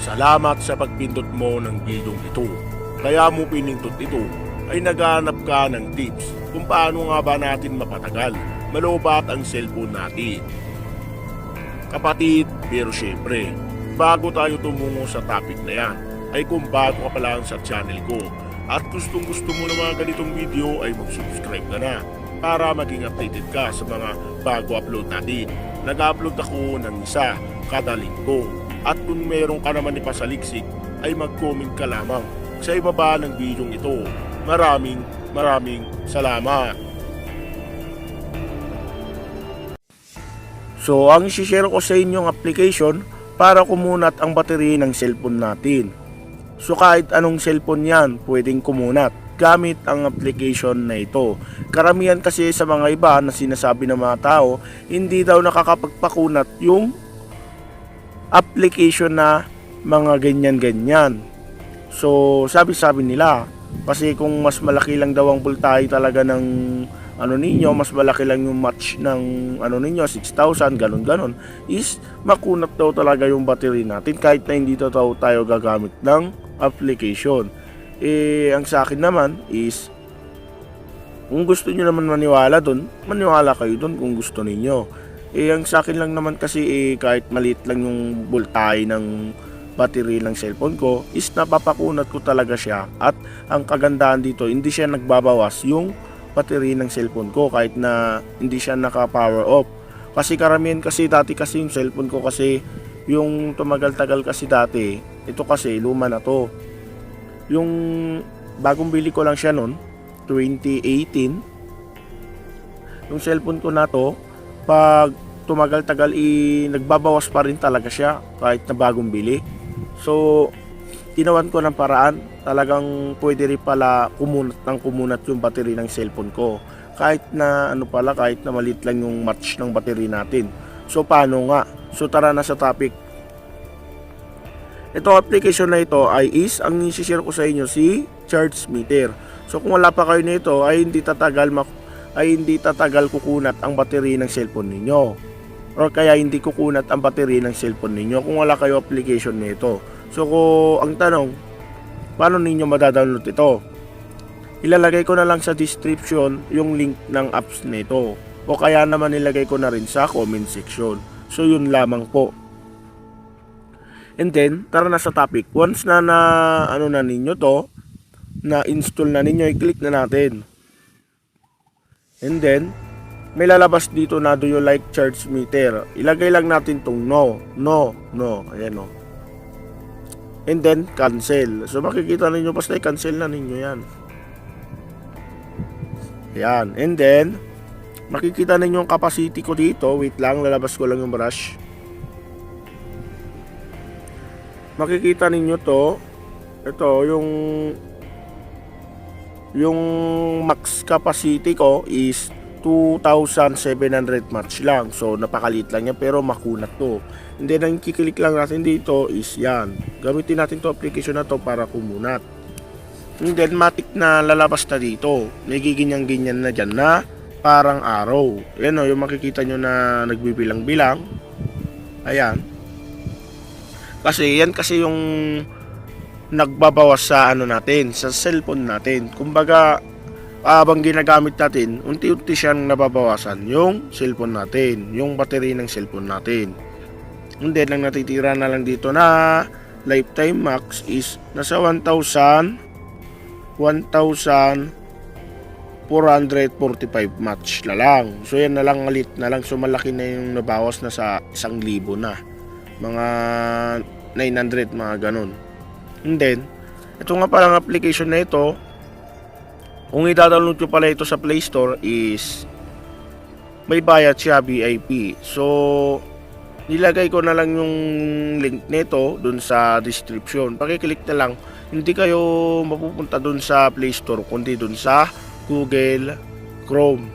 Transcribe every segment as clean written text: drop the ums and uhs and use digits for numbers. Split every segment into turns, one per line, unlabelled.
Salamat sa pagpindot mo ng bidong ito. Kaya mo pinindot ito ay naghahanap ka ng tips kung paano nga ba natin mapatagal, malobat ang cellphone natin. Kapatid, pero syempre, bago tayo tumungo sa topic na yan, ay kung bago ka pa lang sa channel ko at gustong gusto mo ng mga ganitong video ay mag-subscribe ka na para maging updated ka sa mga bago upload natin. Nag-upload ako ng isa kada linggo at kung meron ka naman ipasaliksik ay mag-comment ka lamang sa ibaba ng video ito. Maraming salamat. So ang isi-share ko sa inyong application para kumunat ang battery ng cellphone natin. So kahit anong cellphone yan, pwedeng kumunat gamit ang application na ito. Karamihan kasi sa mga iba na sinasabi ng mga tao, hindi daw nakakapagpakunat yung application na mga ganyan-ganyan. So sabi nila, kasi kung mas malaki lang daw ang voltahe talaga ng ninyo, mas malaki lang yung match ng ninyo, 6,000, ganon, is makunat daw talaga yung battery natin kahit na hindi daw tayo gagamit ng application. Ang sa akin naman is, kung gusto nyo naman maniwala dun, maniwala kayo dun kung gusto ninyo. Ang sa akin lang naman kasi, kahit maliit lang yung voltahe ng battery ng cellphone ko, is napapakunat ko talaga siya. At ang kagandahan dito, hindi siya nagbabawas yung battery ng cellphone ko kahit na hindi siya naka-power off. Kasi karamihan kasi dati kasi yung cellphone ko kasi yung tumagal-tagal kasi dati, ito kasi luma na to. Yung bagong bili ko lang siya noon, 2018. Yung cellphone ko na to, pag tumagal-tagal nagbabawas pa rin talaga siya kahit na bagong bili. So ginawan ko ng paraan, talagang pwede rin pala kumunat yung battery ng cellphone ko. Kahit na kahit na maliit lang yung match ng battery natin. So paano nga? So tara na sa topic. Itong application na ito ang isi-share ko sa inyo si Charge Meter. So kung wala pa kayo nito ay hindi tatagal kukunat ang battery ng cellphone ninyo. Or kaya hindi kukunat ang battery ng cellphone ninyo kung wala kayo application nito. So ang tanong, paano ninyo madadownload ito? Ilalagay ko na lang sa description yung link ng apps nito. O kaya naman nilagay ko na rin sa comment section. So yun lamang po. And then, tara na sa topic. Once na ninyo to, na install na ninyo, i-click na natin. And then, may lalabas dito na do you like Charge Meter. Ilagay lang natin tong no. Ayan o. And then, cancel. So makikita ninyo, basta i-cancel na ninyo yan. Ayan. And then, makikita ninyo yung capacity ko dito. Wait lang, lalabas ko lang yung brush. Makikita ninyo to. Ito, yung max capacity ko is 2,700 match lang. So napakaliit lang yan pero makunat to. And then ang kiklik lang natin dito is yan. Gamitin natin to application na to para kumunat. And then matik na lalabas na dito. Nagiginyan-ganyan na dyan na parang arrow. Yan o, yung makikita nyo na nagbibilang-bilang. Ayan. Kasi yan kasi yung nagbabawas sa natin, sa cellphone natin. Kumbaga, habang ginagamit natin, unti-unti siyang nababawasan yung cellphone natin, yung battery ng cellphone natin. And then, ang natitira na lang dito na lifetime max is nasa 1,445 match na lang. So yan na lang, alit na lang. So malaki na yung nabawas na sa 1,000 na. Mga 900, mga ganun. And then, ito nga palang application na ito, kung i-download nyo pala ito sa Play Store is may bayad siya, VIP. So nilagay ko na lang yung link nito dun sa description. Pakiclick na lang. Hindi kayo mapupunta dun sa Play Store kundi dun sa Google Chrome.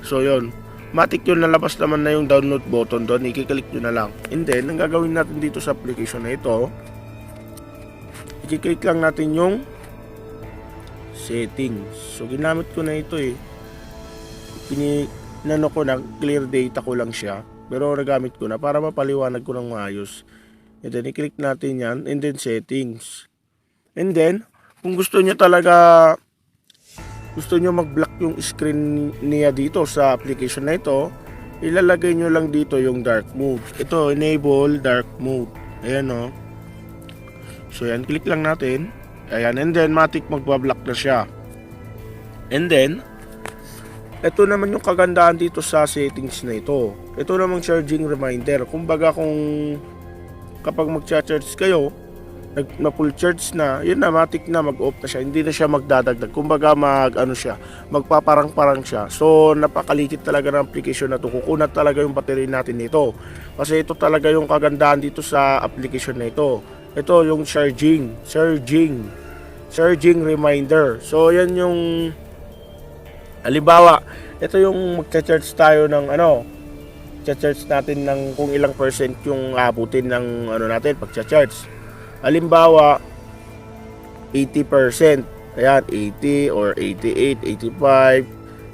So yun, matik yun, nalabas naman na yung download button doon. I-click nyo na lang. And then, ang gagawin natin dito sa application na ito, i-click lang natin yung settings. So ginamit ko na ito clear data ko lang siya, pero nagamit ko na para mapaliwanag ko ng maayos. And then, i-click natin yan. And then, settings. And then, kung gusto nyo mag-block yung screen niya dito sa application na ito, ilalagay nyo lang dito yung dark mode. Ito, enable dark mode. Ayan o. So, yan. Click lang natin. Ayan. And then, matik magbablock na siya. And then, ito naman yung kagandahan dito sa settings na ito. Ito namang charging reminder. Kumbaga kung kapag mag-charge kayo, na full charge na, yun na, matik na mag-off na siya. Hindi na siya magdadagdag. Kumbaga magpaparang-parang siya. So, napakalikit talaga ng application na ito. Kukunat talaga yung battery natin nito. Kasi ito talaga yung kagandahan dito sa application na ito. Ito yung charging reminder. So, yan yung halimbawa, ito yung magcha-charge tayo ng cha-charge natin ng kung ilang percent yung abutin ng natin pagcha-charge. Halimbawa, 80%. Ayan, 80 or 88, 85,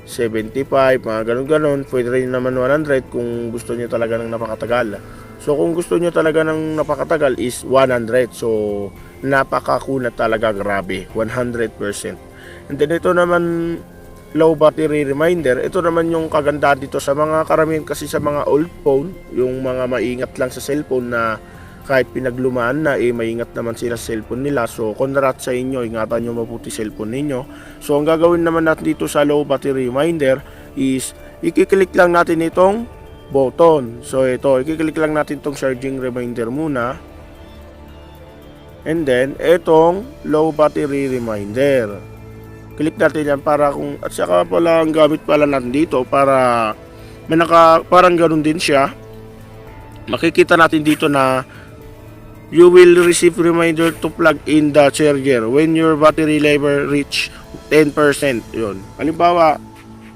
75, mga ganun-ganun. Pwede rin naman 100 kung gusto niyo talaga ng napakatagal. So, kung gusto niyo talaga ng napakatagal is 100. So, napakakunat talaga, grabe, 100%. And then, ito naman, low battery reminder. Ito naman yung kagandahan dito sa mga karamihan kasi sa mga old phone, yung mga maingat lang sa cellphone na kahit pinaglumaan na maingat naman sila sa cellphone nila. So congrats sa inyo, ingatan nyo mabuti cellphone ninyo. So ang gagawin naman natin dito sa low battery reminder is i-click lang natin itong button. So ito, i-click lang natin itong charging reminder muna. And then itong low battery reminder. Click natin yan para kung, at saka pala ang gamit pala natin dito para may parang ganun din siya. Makikita natin dito na you will receive reminder to plug in the charger when your battery level reach 10%. Yun. Halimbawa,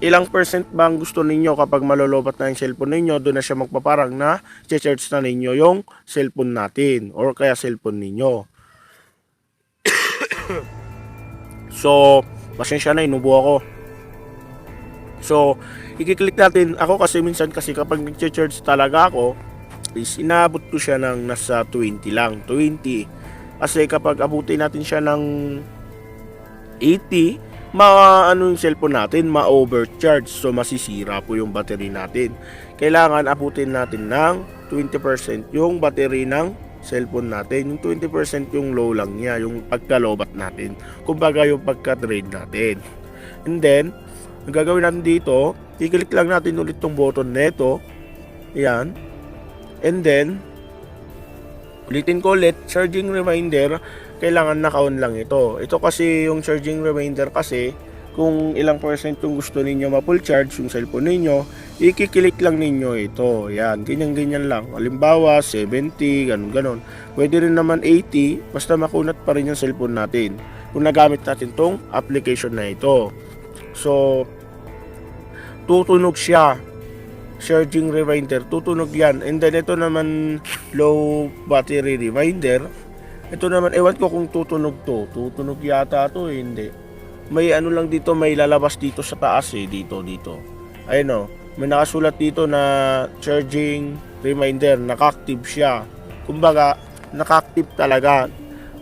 ilang percent ba ang gusto ninyo kapag malolobat na yung cellphone ninyo, doon na siya magpaparang na charge na ninyo yung cellphone natin or kaya cellphone ninyo. So, pasensya na, inubo ako. So, i-click natin. Ako kasi minsan kasi kapag nag-charge talaga ako, is inaabot ko siya ng nasa 20 lang. 20. Kasi kapag abutin natin siya ng 80, yung cellphone natin, ma-overcharge. So, masisira po yung battery natin. Kailangan abutin natin ng 20% yung battery ng cellphone natin. Yung 20% yung low lang niya, yung pagkalobat natin. Kumbaga yung pagka-drain natin. And then, ang gagawin natin dito, i-click lang natin ulit tong button neto. Ayan. And then, ulitin ko ulit, charging reminder, kailangan naka-on lang ito. Ito kasi yung charging reminder kasi, kung ilang percent yung gusto ninyo ma-full charge yung cellphone ninyo, i-click lang ninyo ito. Yan, ganyan-ganyan lang. Halimbawa, 70, ganun-ganon. Pwede rin naman 80, basta makunat pa rin yung cellphone natin kung nagamit natin tong application na ito. So, tutunog siya. Charging reminder, tutunog yan. And then, ito naman, low battery reminder. Ito naman, ewan ko kung tutunog to. Tutunog yata to, hindi. May ano lang dito, may lalabas dito sa taas dito. Ayun may nakasulat dito na charging reminder, naka-active siya. Kumbaga, naka-active talaga.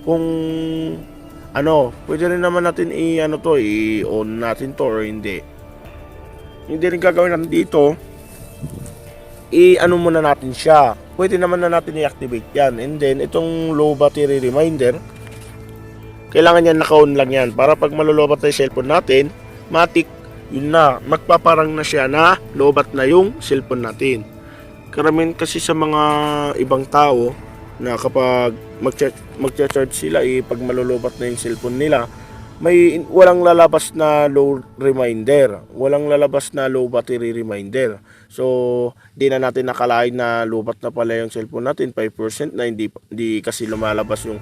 Kung pwede rin naman natin i-on natin to or hindi. Hindi rin gagawin natin dito, muna natin siya. Pwede naman na natin i-activate yan. And then, itong low battery reminder, kailangan yan naka-on lang yan para pag malolobat na yung cellphone natin, matik, yun na, magpaparang na siya na lobat na yung cellphone natin. Karamihan kasi sa mga ibang tao na kapag magcha-charge sila, pag malolobat na yung cellphone nila, walang lalabas na low reminder, walang lalabas na low battery reminder. So, di na natin nakalain na lobat na pala yung cellphone natin, 5% na hindi kasi lumalabas yung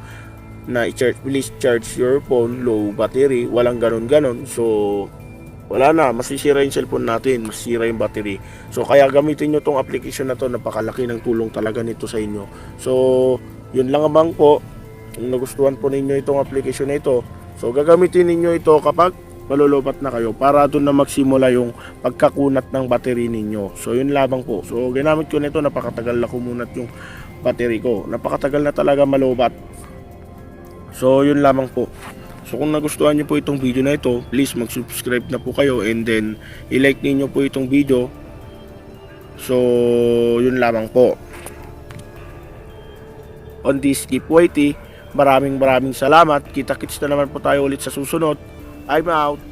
na please charge your phone, low battery, walang ganon. So, wala na, masisira yung cellphone natin, masisira yung battery. So, kaya gamitin nyo tong application na to, napakalaki ng tulong talaga nito sa inyo. So, yun lang abang po, kung nagustuhan po ninyo itong application na ito, so gagamitin ninyo ito kapag malolobat na kayo para doon na magsimula yung pagkakunat ng battery ninyo. So, yun lamang po. So, ginamit ko nito, napakatagal na kumunat yung battery ko. Napakatagal na talaga malobat. So yun lamang po. So kung nagustuhan niyo po itong video na ito, please mag-subscribe na po kayo and then i-like niyo po itong video. So yun lamang po. On this keep waiting, maraming salamat. Kita-kits na naman po tayo ulit sa susunod. I'm out.